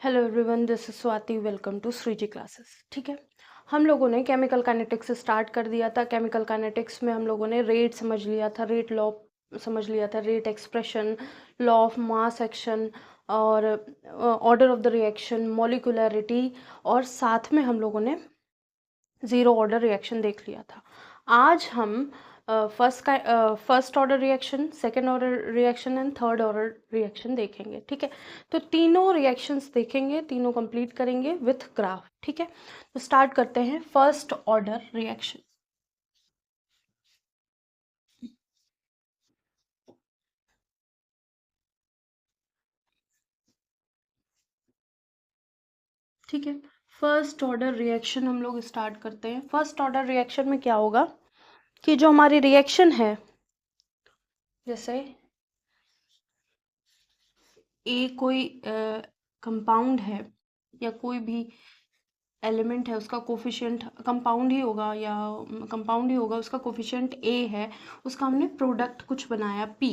Hello everyone, this is Swati. Welcome to Shreeji classes. ठीक है, हम लोगों ने केमिकल काइनेटिक्स से स्टार्ट कर दिया था। केमिकल काइनेटिक्स में हम लोगों ने रेट समझ लिया था, रेट लॉ समझ लिया था, rate expression, law of mass action और order of the reaction, molecularity, और साथ में हम लोगों ने ज़ीरो ऑर्डर रिएक्शन देख लिया था। आज हम first order reaction, second order reaction and third order reaction देखेंगे। ठीक है, तो तीनों रिएक्शंस देखेंगे, तीनों कंप्लीट करेंगे विथ ग्राफ। ठीक है, तो स्टार्ट करते हैं फर्स्ट ऑर्डर रिएक्शन। ठीक है, फर्स्ट ऑर्डर रिएक्शन हम लोग स्टार्ट करते हैं। फर्स्ट ऑर्डर रिएक्शन में क्या होगा कि जो हमारी रिएक्शन है, जैसे ए कोई कंपाउंड है या कोई भी एलिमेंट है, उसका कोफिशिएंट कंपाउंड ही होगा या कंपाउंड ही होगा, उसका कोफिशिएंट ए है, उसका हमने प्रोडक्ट कुछ बनाया पी।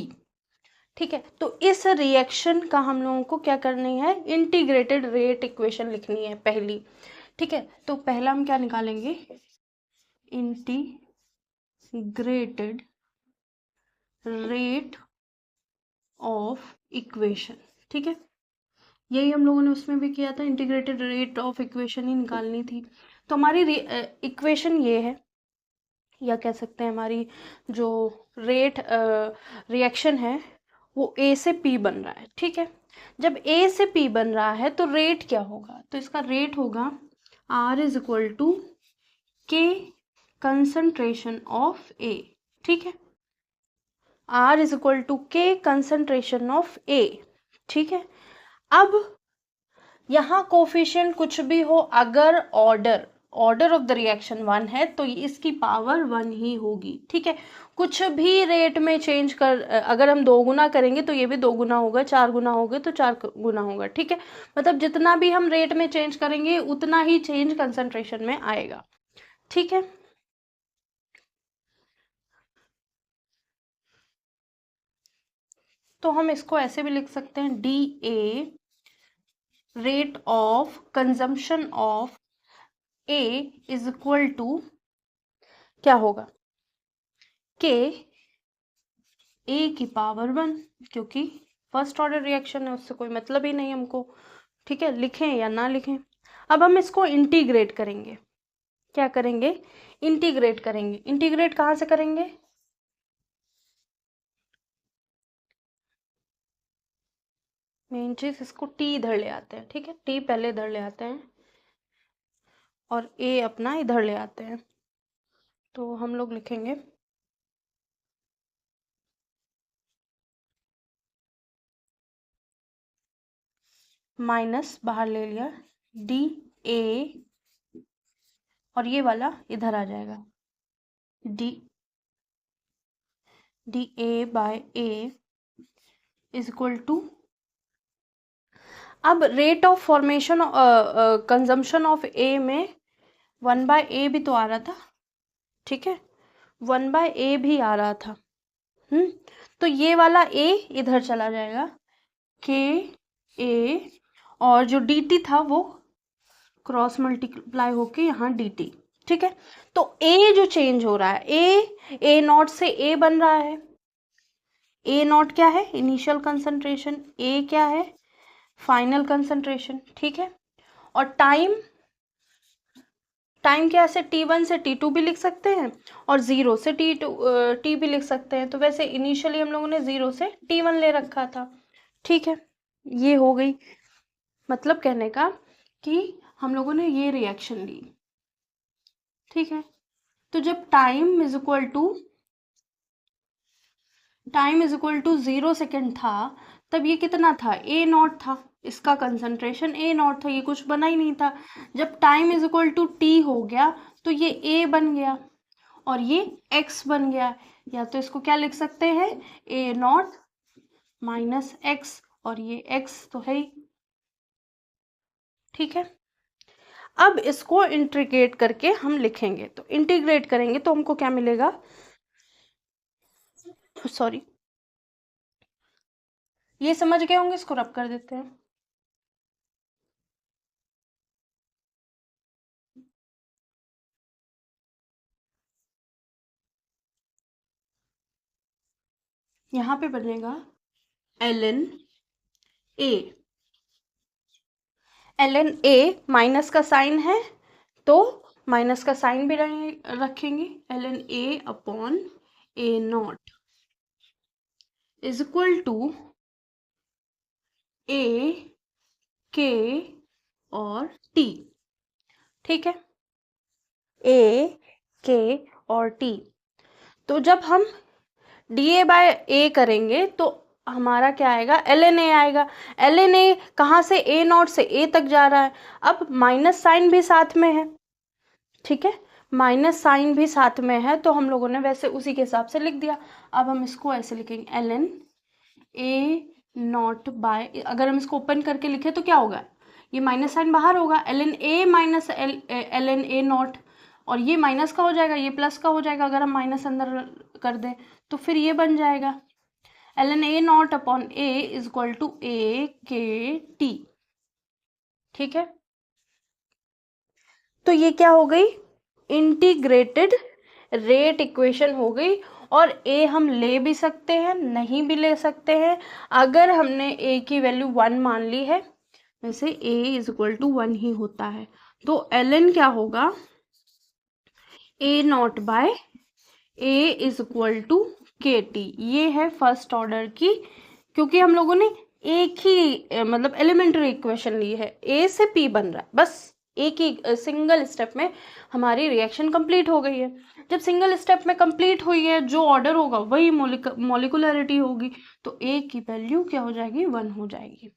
ठीक है, तो इस रिएक्शन का हम लोगों को क्या करनी है, इंटीग्रेटेड रेट इक्वेशन लिखनी है पहली। ठीक है, तो पहला हम क्या निकालेंगे, इंटीग्रेटेड रेट ऑफ इक्वेशन। ठीक है, यही हम लोगों ने उसमें भी किया था, इंटीग्रेटेड रेट ऑफ इक्वेशन ही निकालनी थी। तो हमारी इक्वेशन ये है, या कह सकते हैं हमारी जो रेट रिएक्शन है वो ए से पी बन रहा है। ठीक है, जब ए से पी बन रहा है तो रेट क्या होगा, तो इसका रेट होगा are is equal to K concentration of ए। ठीक है, are is equal to K concentration of ए। ठीक है, अब यहाँ कोफिशिएंट कुछ भी हो, अगर order order of the reaction 1 है तो इसकी पावर 1 ही होगी। ठीक है, कुछ भी रेट में चेंज कर, अगर हम 2 गुना करेंगे तो ये भी 2 गुना होगा, 4 गुना होगा तो 4 गुना होगा। ठीक है, मतलब जितना भी हम रेट में चेंज करेंगे उतना ही चेंज कंसंट्रेशन में आएगा। ठीक है, तो हम इसको ऐसे भी लिख सकते हैं, D A rate of consumption of A is equal to क्या होगा, के ए की पावर 1, क्योंकि फर्स्ट ऑर्डर रिएक्शन है, उससे कोई मतलब ही नहीं हमको। ठीक है, लिखें या ना लिखें। अब हम इसको इंटीग्रेट करेंगे। क्या करेंगे, इंटीग्रेट करेंगे। इंटीग्रेट कहाँ से करेंगे, मेन चीज, इसको टी इधर ले आते हैं। ठीक है, टी पहले इधर ले आते हैं और ए अपना इधर ले आते हैं। तो हम लोग लिखेंगे माइनस, बाहर ले लिया, डी ए, और ये वाला इधर आ जाएगा, d d a by A is equal to, अब rate of formation consumption of a में 1/a भी तो आ रहा था। ठीक है, 1/a भी आ रहा था। तो ये वाला a इधर चला जाएगा, के ए, और जो dt था वो क्रॉस मल्टीप्लाई होके यहाँ dt। ठीक है, तो a जो चेंज हो रहा है, a नॉट से a बन रहा है। a नॉट क्या है, इनिशियल कंसंट्रेशन, a क्या है, फाइनल कंसंट्रेशन। ठीक है, और टाइम, टाइम क्या से t1 से t2 भी लिख सकते हैं और 0 से t भी लिख सकते हैं। तो वैसे इनिशियली हम लोगों ने 0 से t1 ले रखा था। ठीक है, ये हो गई, मतलब कहने का कि हम लोगों ने ये रिएक्शन ली। ठीक है, तो जब time is equal to 0 second था, तब ये कितना था, a नॉट था, इसका कंसंट्रेशन a नॉट था, ये कुछ बना ही नहीं था। जब time is equal to t हो गया तो ये a बन गया और ये x बन गया, या तो इसको क्या लिख सकते हैं, a नॉट माइनस एक्स, और ये x तो है ही। ठीक है, अब इसको इंटीग्रेट करके हम लिखेंगे, तो इंटीग्रेट करेंगे तो हमको क्या मिलेगा, सॉरी, ये समझ गए होंगे, इसको रब कर देते हैं। यहाँ पे बनेगा ln a। ln a minus का साइन है तो माइनस का साइन भी रखेंगे। ln a upon a naught is equal to a k और t। ठीक है, a k और t। तो जब हम da बाय a करेंगे तो हमारा क्या आएगा, ln a आएगा। ln a कहाँ से, a नॉट से a तक जा रहा है। अब माइनस साइन भी साथ में है, ठीक है, माइनस साइन भी साथ में है तो हम लोगों ने वैसे उसी के हिसाब से लिख दिया। अब हम इसको ऐसे लिखेंगे ln a नॉट बाय, अगर हम इसको ओपन करके लिखे तो क्या होगा, ये माइनस साइन बाहर होगा, ln a minus ln a not, और ये माइनस का हो जाएगा, ये प्लस का हो जाएगा। अगर हम माइनस अंदर कर दें तो फिर ये बन जाएगा ln a naught upon a is equal to a k t। ठीक है, तो ये क्या हो गई, इंटीग्रेटेड रेट इक्वेशन हो गई। और a हम ले भी सकते हैं, नहीं भी ले सकते हैं। अगर हमने a की वैल्यू 1 मान ली है, वैसे a इज इक्वल टू 1 ही होता है, तो ln क्या होगा, a naught by a is equal to के टी। ये है फर्स्ट ऑर्डर की, क्योंकि हम लोगों ने एक ही मतलब एलिमेंट्री इक्वेशन ली है, a से p बन रहा है, बस एक ही सिंगल स्टेप में हमारी रिएक्शन कंप्लीट हो गई है। जब सिंगल स्टेप में कंप्लीट हुई है, जो ऑर्डर होगा वही मॉलिकुलरिटी होगी, तो a की वैल्यू क्या हो जाएगी, 1 हो जाएगी।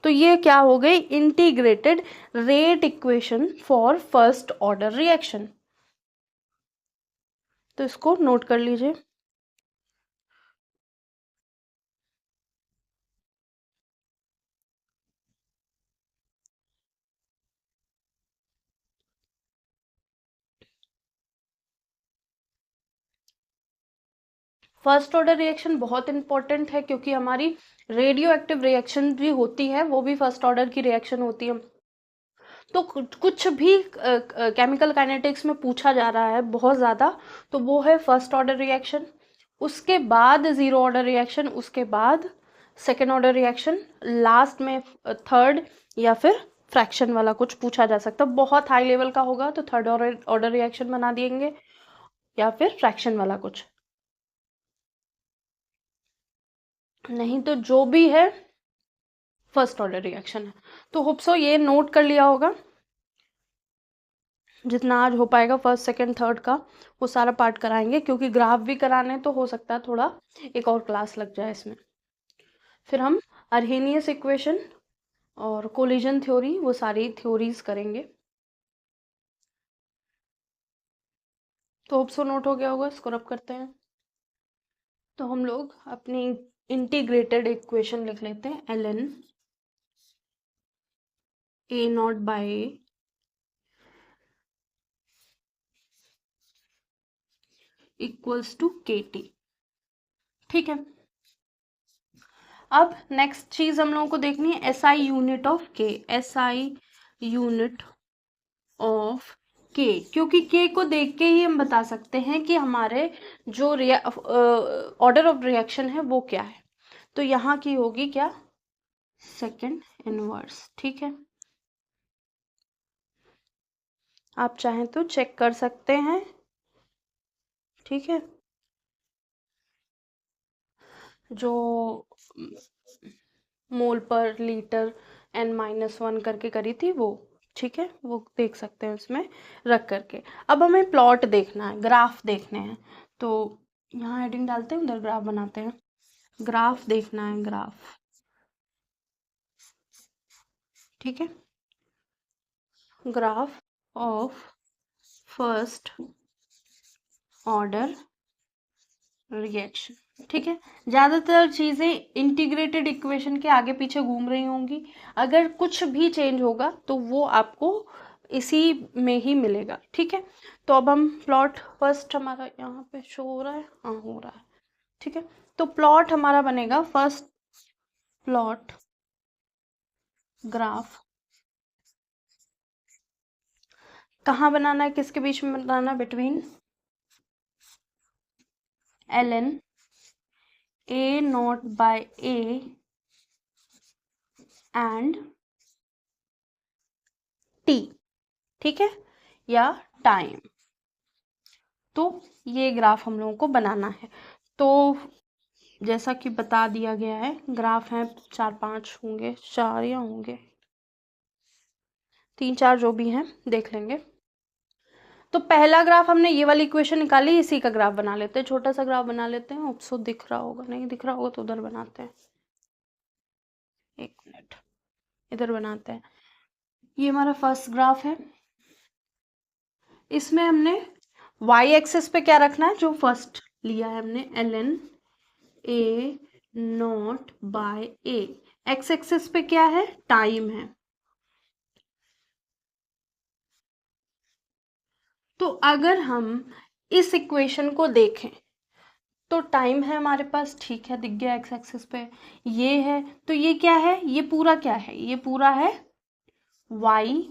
तो ये क्या हो गई, integrated rate equation for first order reaction. तो इसको नोट कर लीजिए। फर्स्ट ऑर्डर रिएक्शन बहुत इंपॉर्टेंट है, क्योंकि हमारी रेडियो एक्टिव रिएक्शन भी होती है, वो भी फर्स्ट ऑर्डर की रिएक्शन होती है। तो कुछ भी केमिकल काइनेटिक्स में पूछा जा रहा है बहुत ज़्यादा, तो वो है फर्स्ट ऑर्डर रिएक्शन, उसके बाद जीरो ऑर्डर रिएक्शन, उसके बाद सेकेंड ऑर्डर रिएक्शन, लास्ट में थर्ड, या फिर फ्रैक्शन वाला कुछ पूछा जा सकता है। बहुत हाई लेवल का होगा तो थर्ड ऑर्डर रिएक्शन बना देंगे, या फिर फ्रैक्शन वाला कुछ, नहीं तो जो भी है फर्स्ट ऑर्डर रिएक्शन है। तो होप सो ये नोट कर लिया होगा, जितना आज हो पाएगा फर्स्ट सेकंड थर्ड का वो सारा पार्ट कराएंगे, क्योंकि ग्राफ भी कराने तो हो सकता है थोड़ा एक और क्लास लग जाए इसमें। फिर हम अर्हेनियस इक्वेशन और कोलिजन थ्योरी, वो सारी थ्योरीज करेंगे। तो होप सो नोट हो गया होगा, इसको रब करते हैं। तो हम लोग अपनी इंटीग्रेटेड इक्वेशन लिख लेते हैं, ln a naught by equals to के टी। ठीक है, अब नेक्स्ट चीज हम लोगों को देखनी है SI यूनिट ऑफ के, SI यूनिट ऑफ के, क्योंकि के को देख के ही हम बता सकते हैं कि हमारे जो ऑर्डर ऑफ रिएक्शन है वो क्या है। तो यहाँ की होगी क्या, सेकंड इनवर्स। ठीक है, आप चाहें तो चेक कर सकते हैं। ठीक है, जो मोल पर लीटर n-1 करके करी थी वो, ठीक है, वो देख सकते हैं उसमें रख करके। अब हमें प्लॉट देखना है, ग्राफ देखने हैं, तो यहाँ हेडिंग डालते हैं, उधर ग्राफ बनाते हैं। ग्राफ देखना है, ग्राफ, ठीक है, graph of first order reaction. ठीक है, ज़्यादातर चीज़ें इंटीग्रेटेड इक्वेशन के आगे पीछे घूम रही होंगी, अगर कुछ भी चेंज होगा तो वो आपको इसी में ही मिलेगा। ठीक है, तो अब हम प्लॉट, फर्स्ट हमारा यहाँ पे शो हो रहा है, हाँ हो रहा है। ठीक है, तो प्लॉट हमारा बनेगा, फर्स्ट प्लॉट ग्राफ कहाँ बनाना है, किसके बीच में बनाना है, between ln A not by A and T, ठीक है, या टाइम। तो ये ग्राफ हम लोगों को बनाना है। तो जैसा कि बता दिया गया है, ग्राफ हैं 4-5 होंगे, 4 या होंगे 3-4 जो भी हैं देख लेंगे। तो पहला ग्राफ हमने ये वाली इक्वेशन निकाली, इसी का ग्राफ बना लेते हैं, छोटा सा ग्राफ बना लेते हैं। ऑप्सो दिख रहा होगा, नहीं दिख रहा होगा तो उधर बनाते हैं, 1 मिनट, इधर बनाते हैं। ये हमारा फर्स्ट ग्राफ है। इसमें हमने y एक्सिस पे क्या रखना है, जो फर्स्ट लिया है हमने, ln a naught by a। x axis पे क्या है, टाइम है। तो अगर हम इस इक्वेशन को देखें तो टाइम है हमारे पास, ठीक है, दिख गया x एक्सिस पे, ये है, तो ये क्या है, ये पूरा क्या है, ये पूरा है y,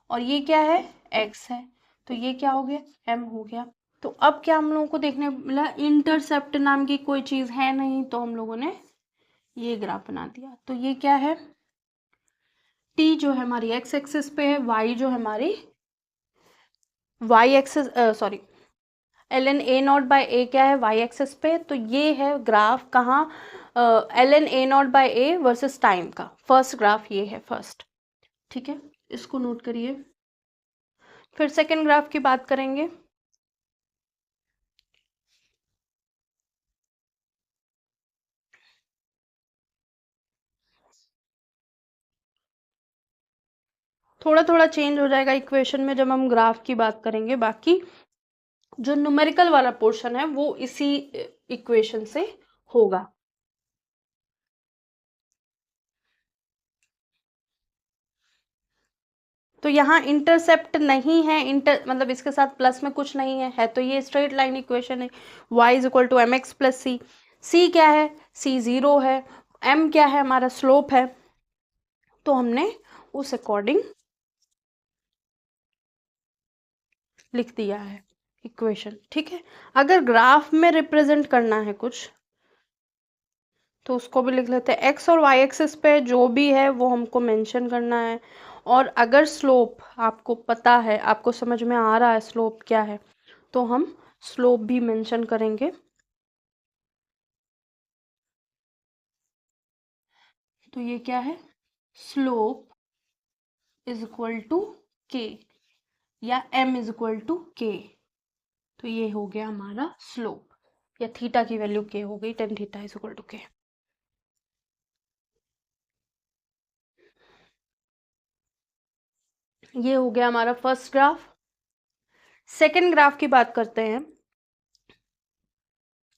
और ये क्या है, x है, तो ये क्या हो गया, m हो गया। तो अब क्या हम लोगों को देखने मिला, इंटरसेप्ट नाम की कोई चीज है नहीं, तो हम लोगों ने ये ग्राफ बना दिया। तो ये क्या है, t जो है हमारी x एक्सिस पे है, y जो है हमारी y axis, sorry, ln a naught by a क्या है, y एक्सिस पे। तो ये है ग्राफ कहाँ, ln a naught by a versus time का फर्स्ट ग्राफ, ये है फर्स्ट, ठीक है, इसको नोट करिए। फिर सेकेंड ग्राफ की बात करेंगे। थोड़ा थोड़ा चेंज हो जाएगा इक्वेशन में जब हम ग्राफ की बात करेंगे, बाकी जो न्यूमेरिकल वाला पोर्शन है वो इसी इक्वेशन से होगा। तो यहाँ इंटरसेप्ट नहीं है, मतलब इसके साथ प्लस में कुछ नहीं है तो ये स्ट्रेट लाइन इक्वेशन है। y is equal to M X plus C. C क्या है, सी 0 है, m क्या है, हमारा स्लोप है, तो हमने उस अकॉर्डिंग लिख दिया है इक्वेशन, ठीक है। अगर ग्राफ में रिप्रेजेंट करना है कुछ तो उसको भी लिख लेते हैं, एक्स और वाई एक्सिस पे जो भी है वो हमको मेंशन करना है। और अगर स्लोप आपको पता है, आपको समझ में आ रहा है स्लोप क्या है, तो हम स्लोप भी मेंशन करेंगे। तो ये क्या है, स्लोप इज इक्वल टू के, या m इज इक्वल टू के। तो ये हो गया हमारा स्लोप, या थीटा की वैल्यू के हो गई, tan theta is equal to K. ये हो गया हमारा फर्स्ट ग्राफ। सेकेंड ग्राफ की बात करते हैं।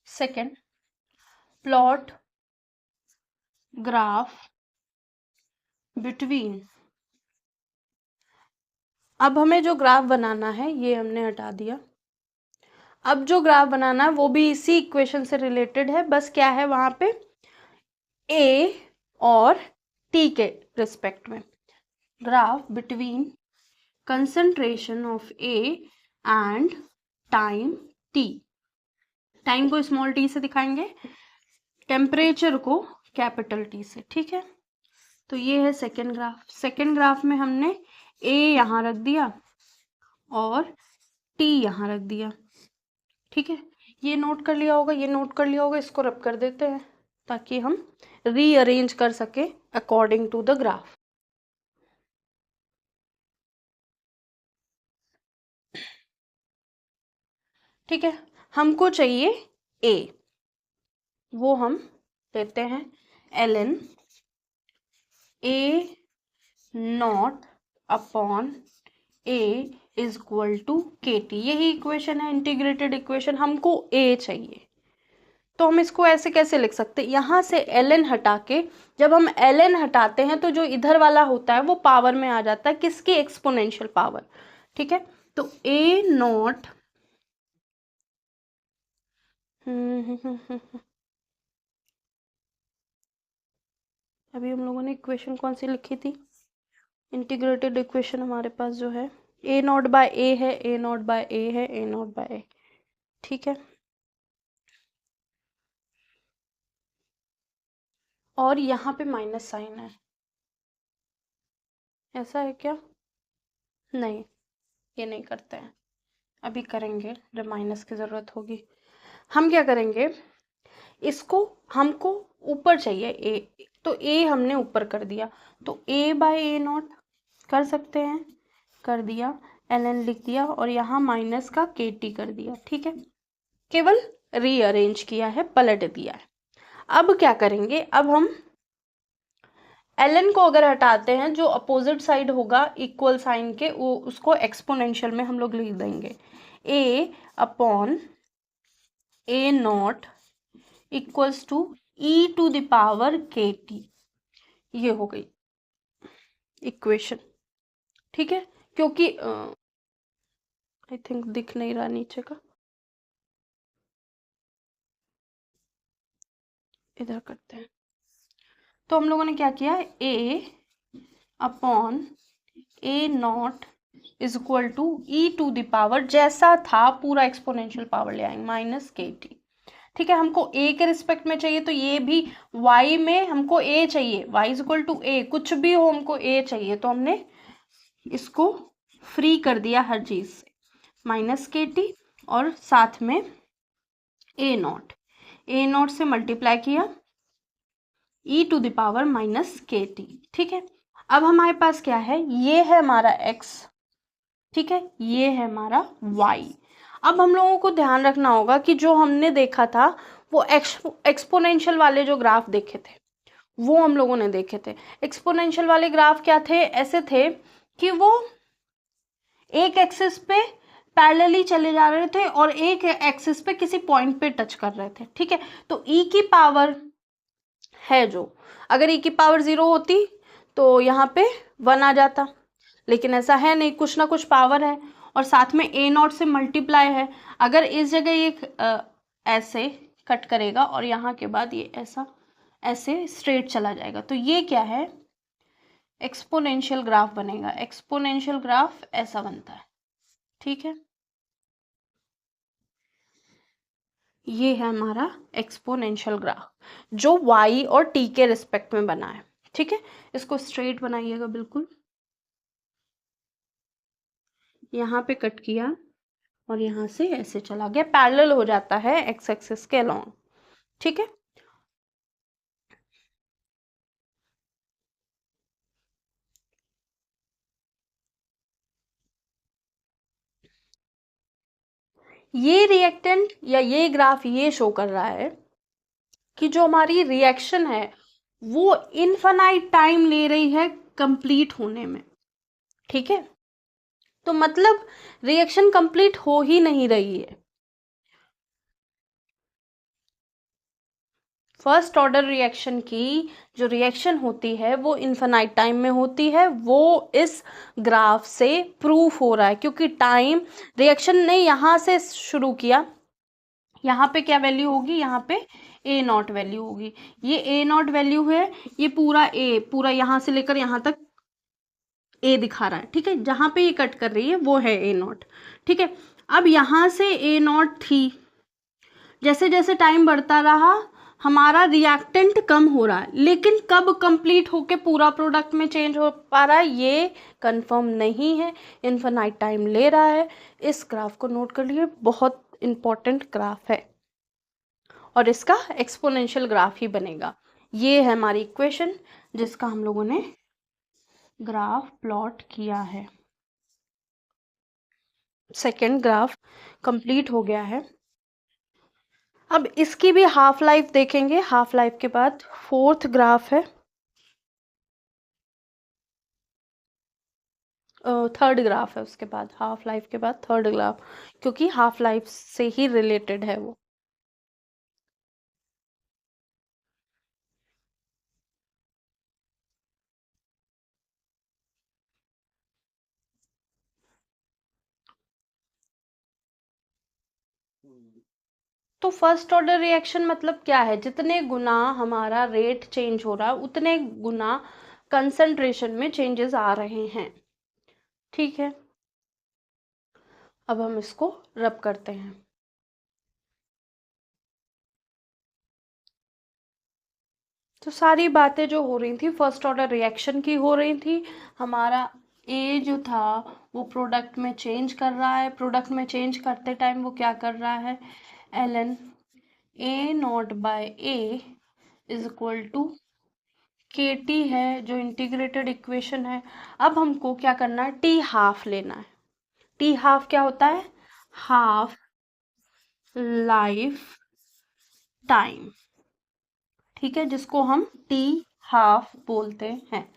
सेकेंड, प्लॉट ग्राफ बिटवीन, अब हमें जो ग्राफ बनाना है ये हमने हटा दिया। अब जो ग्राफ बनाना है वो भी इसी इक्वेशन से रिलेटेड है, बस क्या है वहां पे a और t के रिस्पेक्ट में, graph between concentration of a and time t। Time को स्मॉल t से दिखाएंगे, टेम्परेचर को कैपिटल T से, ठीक है। तो ये है सेकेंड ग्राफ। सेकेंड ग्राफ में हमने a यहाँ रख दिया और t यहाँ रख दिया, ठीक है। ये नोट कर लिया होगा, ये नोट कर लिया होगा, इसको रब कर देते हैं ताकि हम रीअरेंज कर सके अकॉर्डिंग टू द ग्राफ। ठीक है, हमको चाहिए a, वो हम लेते हैं ln a naught upon a is equal to के टी। यही इक्वेशन है, इंटीग्रेटेड इक्वेशन, हमको a चाहिए। तो हम इसको ऐसे कैसे लिख सकते हैं, यहाँ से ln हटा के, जब हम ln हटाते हैं तो जो इधर वाला होता है वो पावर में आ जाता है, किसकी, एक्सपोनेंशियल पावर, ठीक है। तो a नॉट अभी हम लोगों ने इक्वेशन कौन सी लिखी थी, इंटीग्रेटेड इक्वेशन हमारे पास जो है a नॉट बाय a है, a नॉट बाय a है, a नॉट बाय a, ठीक है। और यहाँ पे माइनस साइन है, ऐसा है क्या? नहीं, ये नहीं करते हैं, अभी करेंगे जब माइनस की ज़रूरत होगी। हम क्या करेंगे, इसको हमको ऊपर चाहिए ए, तो ए हमने ऊपर कर दिया, तो ए बाय ए नॉट कर सकते हैं, कर दिया, एल एन लिख दिया और यहाँ माइनस का के टी कर दिया। ठीक है, केवल रीअरेंज किया है, पलट दिया है। अब क्या करेंगे, अब हम एल एन को अगर हटाते हैं, जो अपोजिट साइड होगा इक्वल साइन के, वो उसको एक्सपोनेंशियल में हम लोग लिख देंगे, a upon A not equals to e to the power k T. ये हो गई इक्वेशन। ठीक है, क्योंकि आई थिंक दिख नहीं रहा नीचे का, इधर करते हैं। तो हम लोगों ने क्या किया, a upon A not is equal to e to the power, जैसा था पूरा एक्सपोनेंशियल पावर ले आएंगे, माइनस के टी। ठीक है, हमको ए के रिस्पेक्ट में चाहिए, तो ये भी y में हमको a चाहिए, y is equal to a, कुछ भी हो हमको a चाहिए, तो हमने इसको फ्री कर दिया हर चीज से, माइनस के टी और साथ में ए नॉट से मल्टीप्लाई किया ई टू द पावर माइनस के टी। ठीक है, अब हमारे पास क्या है, ये है हमारा x, ठीक है, ये है हमारा y। अब हम लोगों को ध्यान रखना होगा कि जो हमने देखा था वो एक्सपोनेंशियल वाले जो ग्राफ देखे थे, वो हम लोगों ने देखे थे। एक्सपोनेंशियल वाले ग्राफ क्या थे, ऐसे थे कि वो एक एक्सिस पे पैरेलली चले जा रहे थे और एक एक्सिस पे किसी पॉइंट पे टच कर रहे थे। ठीक है, तो e की पावर है जो, अगर e की पावर 0 होती तो यहाँ पे 1 आ जाता, लेकिन ऐसा है नहीं, कुछ ना कुछ पावर है और साथ में ए नॉट से मल्टीप्लाई है। अगर इस जगह ये ऐसे कट करेगा और यहाँ के बाद ये ऐसा ऐसे स्ट्रेट चला जाएगा, तो ये क्या है, एक्सपोनेंशियल ग्राफ बनेगा। एक्सपोनेंशियल ग्राफ ऐसा बनता है। ठीक है, ये है हमारा एक्सपोनेंशियल ग्राफ जो y और t के रिस्पेक्ट में बना है। ठीक है, इसको स्ट्रेट बनाइएगा बिल्कुल, यहाँ पे कट किया और यहाँ से ऐसे चला गया, पैरेलल हो जाता है एक्स एक्सिस के अलोंग। ठीक है, ये रिएक्टेंट या ये ग्राफ ये शो कर रहा है कि जो हमारी रिएक्शन है वो इनफाइनाइट टाइम ले रही है कंप्लीट होने में। ठीक है, तो मतलब रिएक्शन कंप्लीट हो ही नहीं रही है। फर्स्ट ऑर्डर रिएक्शन की जो रिएक्शन होती है वो इनफाइनाइट टाइम में होती है, वो इस ग्राफ से प्रूफ हो रहा है, क्योंकि टाइम रिएक्शन ने यहाँ से शुरू किया, यहाँ पे क्या वैल्यू होगी, यहाँ पे ए नॉट वैल्यू होगी, ये ए नॉट वैल्यू है, ये पूरा ए, पूरा यहाँ से लेकर यहाँ तक ए दिखा रहा है। ठीक है, जहाँ पे ये कट कर रही है वो है ए नॉट। ठीक है, अब यहाँ से ए नॉट थी, जैसे जैसे टाइम बढ़ता रहा हमारा रिएक्टेंट कम हो रहा है, लेकिन कब कंप्लीट होके पूरा प्रोडक्ट में चेंज हो पा रहा है ये कंफर्म नहीं है, इनफाइनाइट टाइम ले रहा है। इस ग्राफ को नोट कर लिए, बहुत इंपॉर्टेंट ग्राफ है और इसका एक्सपोनेंशियल ग्राफ ही बनेगा। ये है हमारी इक्वेशन जिसका हम लोगों ने ग्राफ प्लॉट किया है। सेकेंड ग्राफ कंप्लीट हो गया है। अब इसकी भी हाफ लाइफ देखेंगे, हाफ लाइफ के बाद फोर्थ ग्राफ है, थर्ड ग्राफ है उसके बाद, हाफ लाइफ के बाद थर्ड ग्राफ, क्योंकि हाफ लाइफ से ही रिलेटेड है वो। तो फर्स्ट ऑर्डर रिएक्शन मतलब क्या है, जितने गुना हमारा रेट चेंज हो रहा है उतने गुना कंसंट्रेशन में चेंजेस आ रहे हैं। ठीक है, अब हम इसको रब करते हैं। तो सारी बातें जो हो रही थी फर्स्ट ऑर्डर रिएक्शन की हो रही थी। हमारा ए जो था वो प्रोडक्ट में चेंज कर रहा है, प्रोडक्ट में चेंज करते टाइम वो क्या कर रहा है, ln A not by A is equal to के टी है जो इंटीग्रेटेड इक्वेशन है। अब हमको क्या करना है, टी हाफ लेना है। टी हाफ क्या होता है, हाफ लाइफ टाइम, ठीक है, जिसको हम टी हाफ बोलते हैं।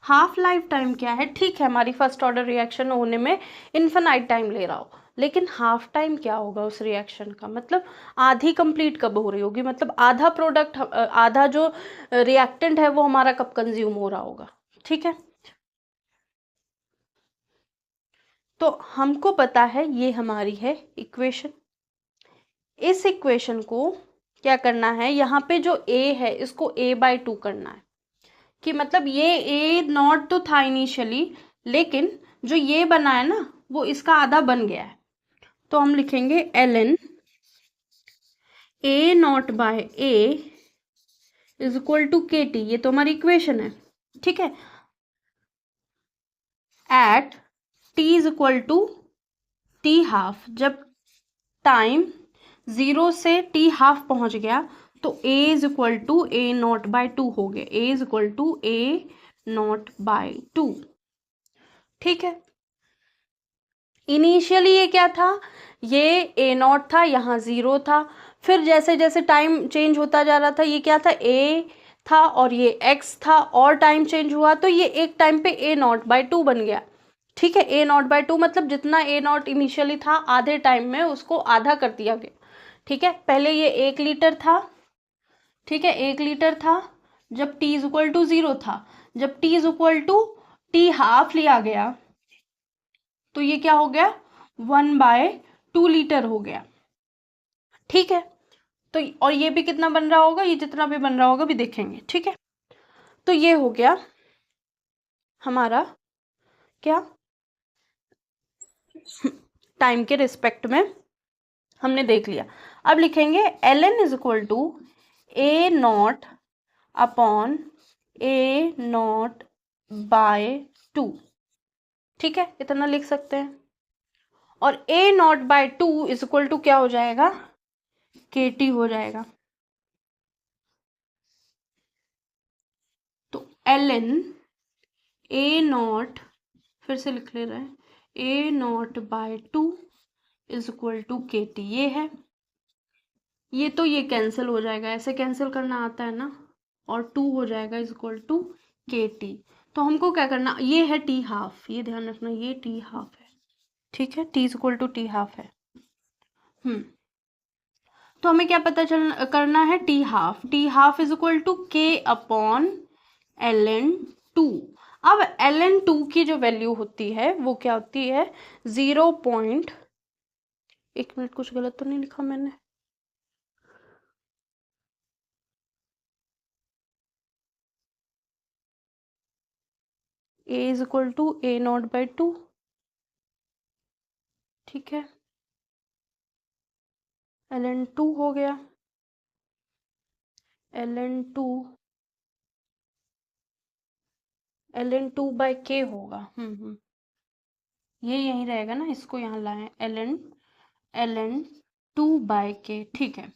हाफ लाइफ टाइम क्या है, ठीक है हमारी फर्स्ट ऑर्डर रिएक्शन होने में इन्फिनाइट टाइम ले रहा हो, लेकिन हाफ टाइम क्या होगा उस रिएक्शन का, मतलब आधी कंप्लीट कब हो रही होगी, मतलब आधा प्रोडक्ट, आधा जो रिएक्टेंट है वो हमारा कब कंज्यूम हो रहा होगा, ठीक है। तो हमको पता है ये हमारी है इक्वेशन। इस इक्वेशन को क्या करना है, यहाँ पे जो a है इसको a/2 करना है, कि मतलब ये a नॉट तो था इनिशियली, लेकिन जो ये बना है ना वो इसका आधा बन गया है। तो हम लिखेंगे ln a naught by a is equal to के टी, ये तो हमारी इक्वेशन है, ठीक है। At t is equal to T half, जब टाइम 0 से टी हाफ पहुंच गया तो a is equal to A not by 2 हो गया, a is equal to A not by 2, ठीक है। इनिशियली ये क्या था, ये ए नॉट था, यहाँ 0 था, फिर जैसे जैसे टाइम चेंज होता जा रहा था ये क्या था, ए था और ये एक्स था, और टाइम चेंज हुआ तो ये एक टाइम पे ए नॉट बाय 2 बन गया, ठीक है। ए नॉट बाय 2 मतलब जितना ए नॉट इनिशियली था आधे टाइम में उसको आधा कर दिया गया, ठीक है। पहले ये 1 लीटर था, ठीक है, 1 लीटर था जब t इज इक्वल टू 0 था, जब t is equal to T half लिया गया तो ये क्या हो गया, 1/2 लीटर हो गया, ठीक है। तो और ये भी कितना बन रहा होगा, ये जितना भी बन रहा होगा भी देखेंगे, ठीक है। तो ये हो गया हमारा क्या, टाइम के रिस्पेक्ट में हमने देख लिया। अब लिखेंगे ln is equal to A not upon A not by 2, ठीक है, इतना लिख सकते हैं। और a not by 2 is equal to क्या हो जाएगा, के टी हो जाएगा। तो ln ए नॉट, फिर से लिख ले रहे हैं, a not by 2 is equal to के टी, ये है, ये तो ये कैंसिल हो जाएगा, ऐसे कैंसिल करना आता है ना, और 2 हो जाएगा इज इक्वल टू के टी। तो हमको क्या करना, ये है टी हाफ, ये ध्यान रखना ये टी हाफ है, ठीक है, T is equal to T half है। तो हमें क्या पता चल करना है, T half is equal to K upon ln 2। अब ln 2 की जो वैल्यू होती है वो क्या होती है, 0 पॉइंट, एक मिनट कुछ गलत तो नहीं लिखा मैंने, a is equal to A naught by 2, ठीक है, ln 2 हो गया, ln 2 बाई के होगा, ये यही रहेगा ना, इसको यहाँ लाएं, ln 2 बाई के, ठीक है।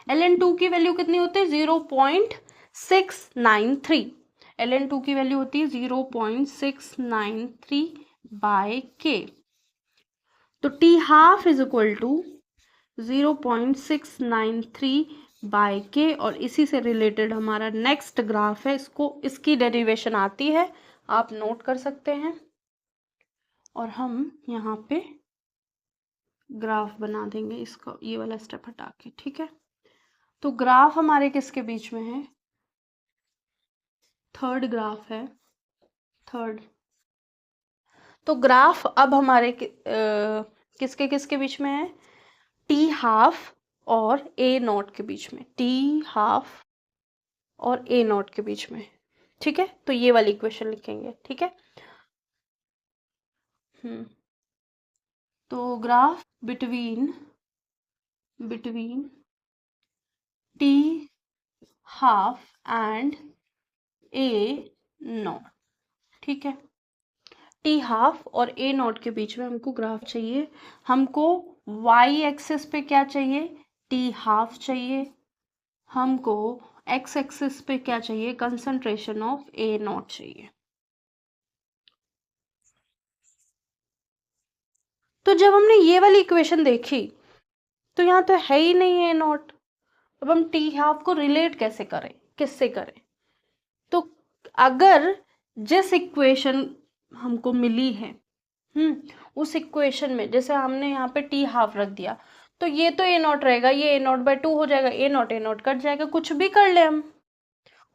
ln 2 की वैल्यू कितनी होती है, 0.693, ln 2 की वैल्यू होती है 0.693 बाय के। तो T half is equal to 0.693 by K, और इसी से रिलेटेड हमारा नेक्स्ट ग्राफ है, इसकी डेरिवेशन आती है, आप नोट कर सकते हैं, और हम यहाँ पे ग्राफ बना देंगे इसको, ये वाला स्टेप हटा के, ठीक है। तो ग्राफ हमारे किसके बीच में है, थर्ड ग्राफ है, थर्ड। तो ग्राफ अब हमारे किसके किसके बीच में है, टी हाफ और ए नॉट के बीच में, टी हाफ और ए नॉट के बीच में, ठीक है। तो ये वाली इक्वेशन लिखेंगे, ठीक है। तो graph between T half and A not, ठीक है। टी हाफ और ए नॉट के बीच में हमको ग्राफ चाहिए। हमको वाई एक्सिस पे क्या चाहिए, टी हाफ चाहिए। हमको एक्स एक्सिस पे क्या चाहिए, कंसंट्रेशन ऑफ ए नॉट चाहिए। तो जब हमने ये वाली इक्वेशन देखी तो यहाँ तो है ही नहीं ए नॉट। अब हम टी हाफ को रिलेट कैसे करें, किससे करें? तो अगर जिस इक्वेशन हमको मिली है, उस इक्वेशन में जैसे हमने यहाँ पे टी हाफ रख दिया, तो ये तो ए नॉट रहेगा, ये ए नॉट बाय 2 हो जाएगा, ए नॉट कट जाएगा। कुछ भी कर ले हम,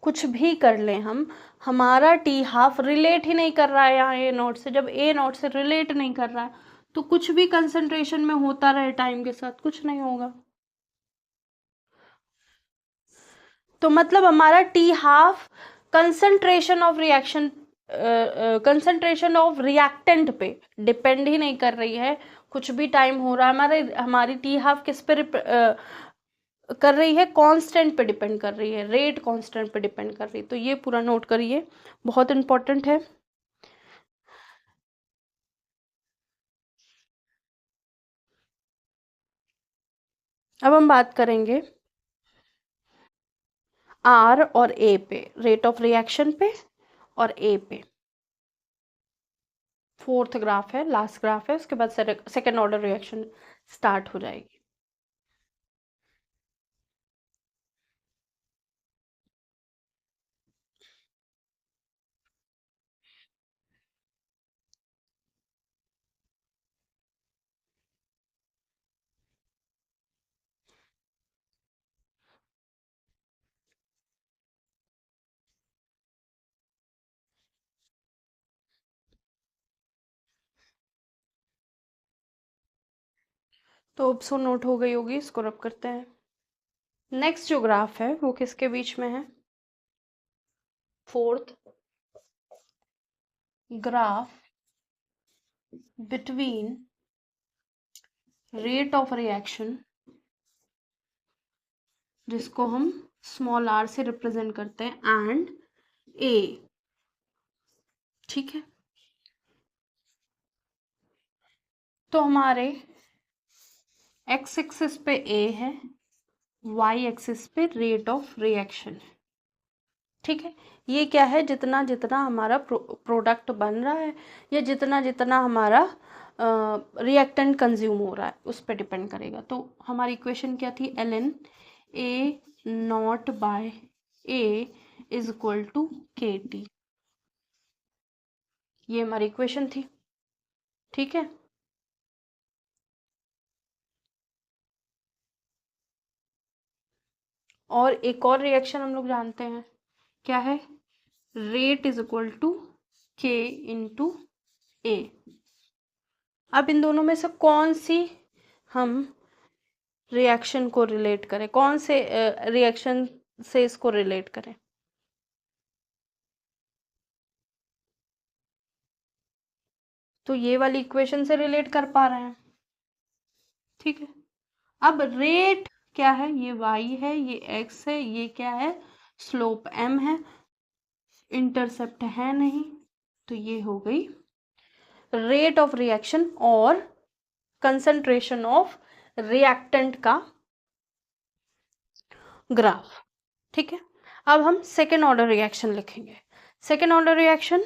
कुछ भी कर ले हम, हमारा टी हाफ रिलेट ही नहीं कर रहा है यहाँ ए नॉट से। जब ए नॉट से रिलेट नहीं कर रहा है तो कुछ भी कंसंट्रेशन में होता रहे टाइम के साथ कुछ नहीं होगा। तो मतलब हमारा T half concentration of reaction, concentration of reactant पे डिपेंड ही नहीं कर रही है। कुछ भी टाइम हो रहा है, हमारी टी हाफ किस पे कर रही है, कांस्टेंट पे डिपेंड कर रही है, रेट कांस्टेंट पे डिपेंड कर रही है। तो ये पूरा नोट करिए, बहुत इंपॉर्टेंट है। अब हम बात करेंगे आर और ए पे, रेट ऑफ रिएक्शन पे और ए पे। फोर्थ ग्राफ है, लास्ट ग्राफ है, उसके बाद सेकेंड ऑर्डर रिएक्शन स्टार्ट हो जाएगी। तो अब सो नोट हो गई होगी, इसको रब करते हैं। नेक्स्ट जो ग्राफ है वो किसके बीच में है, fourth graph between rate of reaction, जिसको हम स्मॉल आर से रिप्रेजेंट करते हैं, एंड ए, ठीक है। तो हमारे एक्स एक्सिस पे ए है, वाई एक्सिस पे रेट ऑफ रिएक्शन, ठीक है। ये क्या है, जितना जितना हमारा प्रोडक्ट बन रहा है या जितना जितना हमारा रिएक्टेंट कंज्यूम हो रहा है उस पर डिपेंड करेगा। तो हमारी इक्वेशन क्या थी, L N A not by A is equal to के टी, ये हमारी इक्वेशन थी, ठीक है। और एक और रिएक्शन हम लोग जानते हैं, क्या है, रेट इज इक्वल टू के इंटू ए। अब इन दोनों में से कौन सी हम रिएक्शन को रिलेट करें, कौन से रिएक्शन से इसको रिलेट करें? तो ये वाली इक्वेशन से रिलेट कर पा रहे हैं, ठीक है। अब रेट क्या है, ये y है, ये x है, ये क्या है, स्लोप m है, इंटरसेप्ट है नहीं, तो ये हो गई रेट ऑफ रिएक्शन और कंसंट्रेशन ऑफ रिएक्टेंट का ग्राफ, ठीक है। अब हम सेकेंड ऑर्डर रिएक्शन लिखेंगे। सेकेंड ऑर्डर रिएक्शन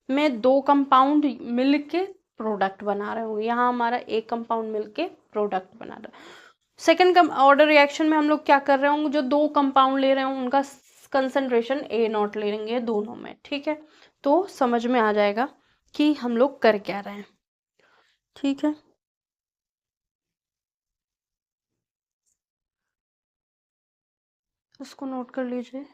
में दो कंपाउंड मिलके प्रोडक्ट बना रहे होंगे, यहाँ हमारा एक कंपाउंड मिलके प्रोडक्ट बना रहा है। सेकेंड ऑर्डर रिएक्शन में हम लोग क्या कर रहे होंगे, जो दो कंपाउंड ले रहे होंगे उनका कंसंट्रेशन ए नॉट ले लेंगे दोनों में, ठीक है। तो समझ में आ जाएगा कि हम लोग कर क्या रहे हैं, ठीक है। इसको नोट कर लीजिए।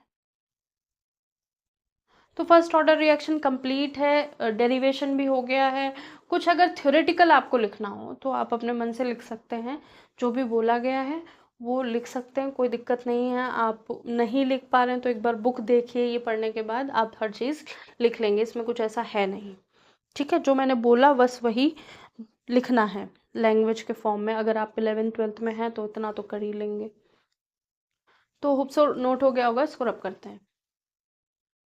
तो फर्स्ट ऑर्डर रिएक्शन कंप्लीट है, डेरिवेशन भी हो गया है। कुछ अगर थ्योरेटिकल आपको लिखना हो तो आप अपने मन से लिख सकते हैं, जो भी बोला गया है वो लिख सकते हैं, कोई दिक्कत नहीं है। आप नहीं लिख पा रहे हैं तो एक बार बुक देखिए, ये पढ़ने के बाद आप हर चीज़ लिख लेंगे, इसमें कुछ ऐसा है नहीं, ठीक है। जो मैंने बोला बस वही लिखना है लैंग्वेज के फॉर्म में। अगर आप 11th 12th में हैं तो इतना तो कर ही लेंगे। तो होप सो नोट हो गया होगा, इसको रब करते हैं।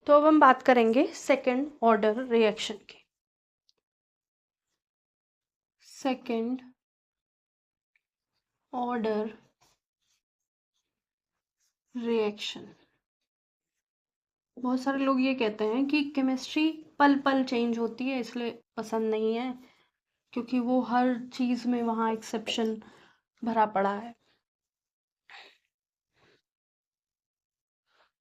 तो अब हम बात करेंगे सेकेंड ऑर्डर रिएक्शन की। सेकेंड ऑर्डर रिएक्शन, बहुत सारे लोग ये कहते हैं कि केमिस्ट्री पल पल चेंज होती है इसलिए पसंद नहीं है, क्योंकि वो हर चीज़ में वहाँ एक्सेप्शन भरा पड़ा है।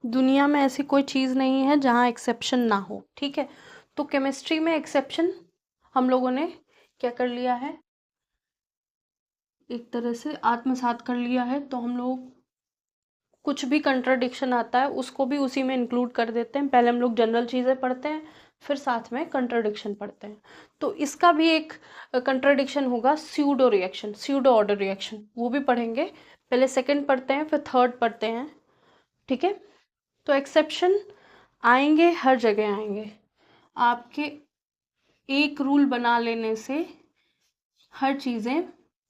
दुनिया में ऐसी कोई चीज़ नहीं है जहाँ एक्सेप्शन ना हो, ठीक है। तो केमिस्ट्री में एक्सेप्शन हम लोगों ने क्या कर लिया है, एक तरह से आत्मसात कर लिया है। तो हम लोग कुछ भी कंट्राडिक्शन आता है उसको भी उसी में इंक्लूड कर देते हैं। पहले हम लोग जनरल चीज़ें पढ़ते हैं, फिर साथ में कंट्राडिक्शन पढ़ते हैं। तो इसका भी एक कंट्राडिक्शन होगा, pseudo reaction, pseudo order reaction, वो भी पढ़ेंगे। पहले सेकंड पढ़ते हैं, फिर थर्ड पढ़ते हैं, ठीक है। तो एक्सेप्शन आएंगे, हर जगह आएंगे। आपके एक रूल बना लेने से हर चीज़ें,